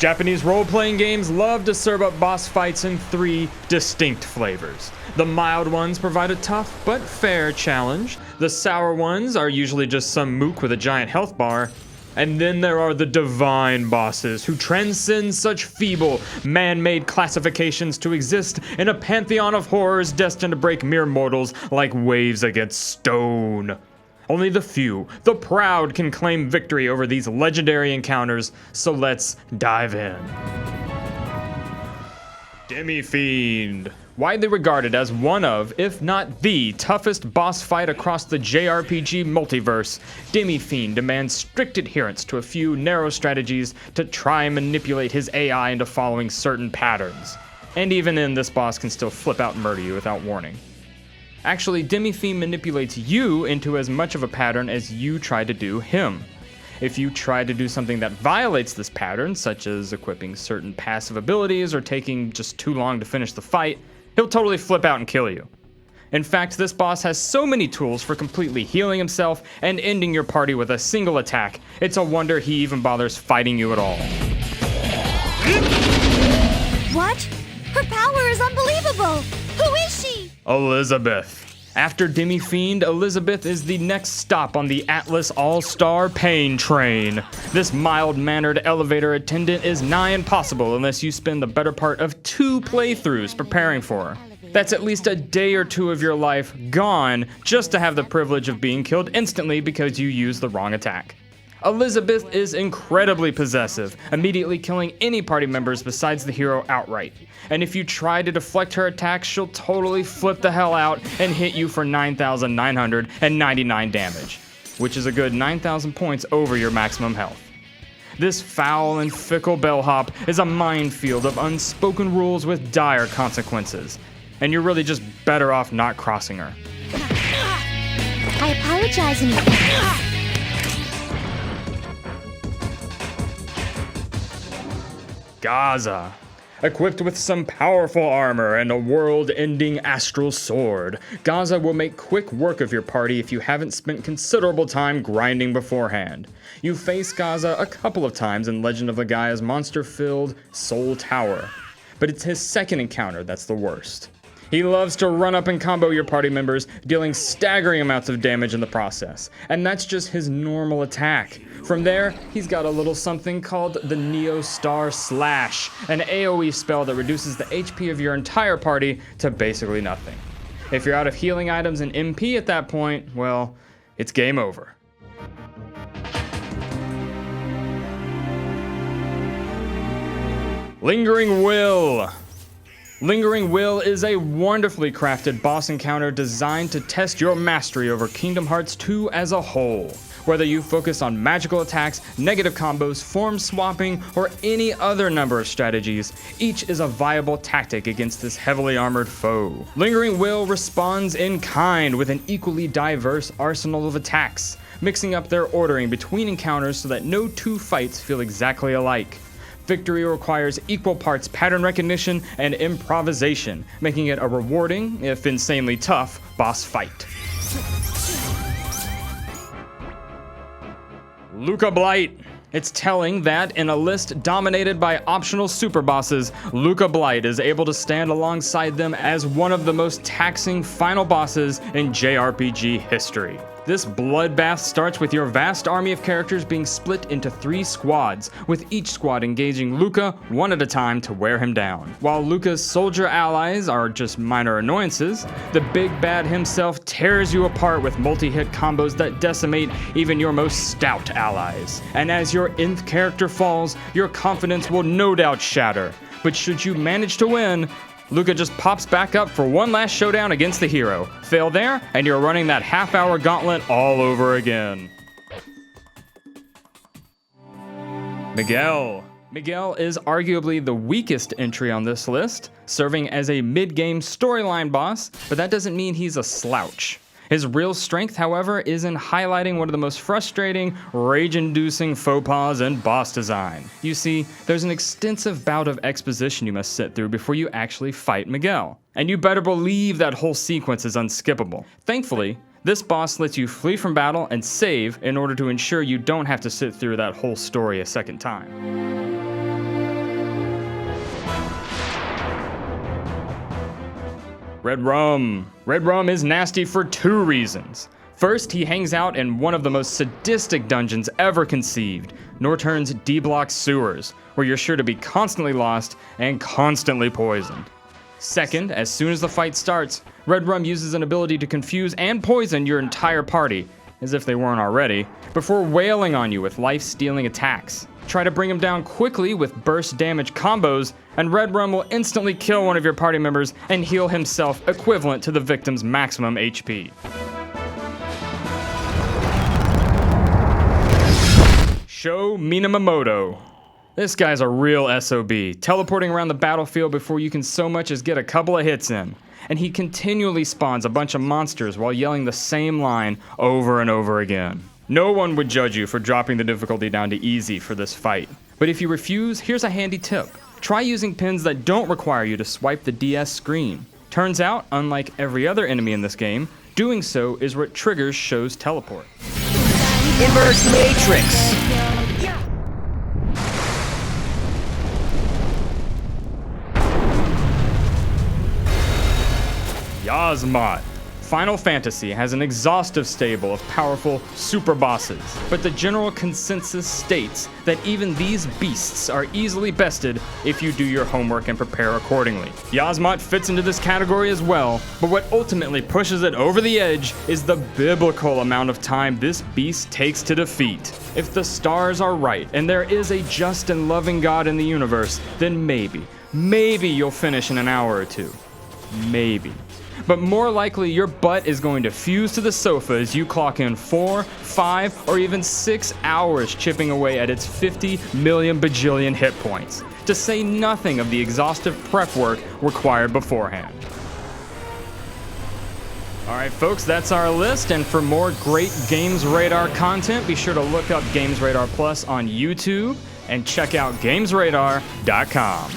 Japanese role-playing games love to serve up boss fights in 3 distinct flavors. The mild ones provide a tough but fair challenge. The sour ones are usually just some mook with a giant health bar. And then there are the divine bosses who transcend such feeble, man-made classifications to exist in a pantheon of horrors destined to break mere mortals like waves against stone. Only the few, the proud, can claim victory over these legendary encounters, so let's dive in. Dimmie Fiend. Widely regarded as one of, if not the, toughest boss fight across the JRPG multiverse, Dimmie Fiend demands strict adherence to a few narrow strategies to try and manipulate his AI into following certain patterns. And even then, this boss can still flip out and murder you without warning. Actually, Dimmie Fiend manipulates you into as much of a pattern as you try to do him. If you try to do something that violates this pattern, such as equipping certain passive abilities or taking just too long to finish the fight, he'll totally flip out and kill you. In fact, this boss has so many tools for completely healing himself and ending your party with a single attack, it's a wonder he even bothers fighting you at all. What? Her power is unbelievable! Who is she? Elizabeth. After Dimmie Fiend, Elizabeth is the next stop on the Atlas All-Star Pain Train. This mild-mannered elevator attendant is nigh impossible unless you spend the better part of 2 playthroughs preparing for her. That's at least a day or 2 of your life gone just to have the privilege of being killed instantly because you used the wrong attack. Elizabeth is incredibly possessive, immediately killing any party members besides the hero outright. And if you try to deflect her attacks, she'll totally flip the hell out and hit you for 9,999 damage, which is a good 9,000 points over your maximum health. This foul and fickle bellhop is a minefield of unspoken rules with dire consequences, and you're really just better off not crossing her. I apologize in advance. Gazza. Equipped with some powerful armor and a world-ending astral sword, Gazza will make quick work of your party if you haven't spent considerable time grinding beforehand. You face Gazza a couple of times in Legend of the Gaia's monster-filled Soul Tower, but it's his second encounter that's the worst. He loves to run up and combo your party members, dealing staggering amounts of damage in the process, and that's just his normal attack. From there, he's got a little something called the Neo Star Slash, an AoE spell that reduces the HP of your entire party to basically nothing. If you're out of healing items and MP at that point, well, it's game over. Lingering Will. Lingering Will is a wonderfully crafted boss encounter designed to test your mastery over Kingdom Hearts 2 as a whole. Whether you focus on magical attacks, negative combos, form swapping, or any other number of strategies, each is a viable tactic against this heavily armored foe. Lingering Will responds in kind with an equally diverse arsenal of attacks, mixing up their ordering between encounters so that no 2 fights feel exactly alike. Victory requires equal parts pattern recognition and improvisation, making it a rewarding, if insanely tough, boss fight. Lucca Blight. It's telling that in a list dominated by optional super bosses, Lucca Blight is able to stand alongside them as one of the most taxing final bosses in JRPG history. This bloodbath starts with your vast army of characters being split into 3 squads, with each squad engaging Lucca one at a time to wear him down. While Lucca's soldier allies are just minor annoyances, the big bad himself tears you apart with multi-hit combos that decimate even your most stout allies. And as your nth character falls, your confidence will no doubt shatter. But should you manage to win, Lucca just pops back up for one last showdown against the hero. Fail there, and you're running that half-hour gauntlet all over again. Miguel. Miguel is arguably the weakest entry on this list, serving as a mid-game storyline boss, but that doesn't mean he's a slouch. His real strength, however, is in highlighting one of the most frustrating, rage-inducing faux pas in boss design. You see, there's an extensive bout of exposition you must sit through before you actually fight Miguel. And you better believe that whole sequence is unskippable. Thankfully, this boss lets you flee from battle and save in order to ensure you don't have to sit through that whole story a second time. Redrum. Redrum is nasty for 2 reasons. First, he hangs out in one of the most sadistic dungeons ever conceived, Norturn's D-Block sewers, where you're sure to be constantly lost and constantly poisoned. Second, as soon as the fight starts, Redrum uses an ability to confuse and poison your entire party, as if they weren't already, before wailing on you with life-stealing attacks. Try to bring him down quickly with burst damage combos, and Redrum will instantly kill one of your party members and heal himself equivalent to the victim's maximum HP. Sho Mimoto. This guy's a real SOB, teleporting around the battlefield before you can so much as get a couple of hits in. And he continually spawns a bunch of monsters while yelling the same line over and over again. No one would judge you for dropping the difficulty down to easy for this fight. But if you refuse, here's a handy tip. Try using pins that don't require you to swipe the DS screen. Turns out, unlike every other enemy in this game, doing so is what triggers Sho's teleport. Inverse Matrix! Yzma. Final Fantasy has an exhaustive stable of powerful super bosses, but the general consensus states that even these beasts are easily bested if you do your homework and prepare accordingly. Yzma fits into this category as well, but what ultimately pushes it over the edge is the biblical amount of time this beast takes to defeat. If the stars are right and there is a just and loving God in the universe, then maybe you'll finish in an hour or 2. Maybe. But more likely, your butt is going to fuse to the sofa as you clock in 4, 5, or even 6 hours chipping away at its 50 million bajillion hit points, to say nothing of the exhaustive prep work required beforehand. Alright folks, that's our list, and for more great Games Radar content, be sure to look up Games Radar Plus on YouTube and check out GamesRadar.com.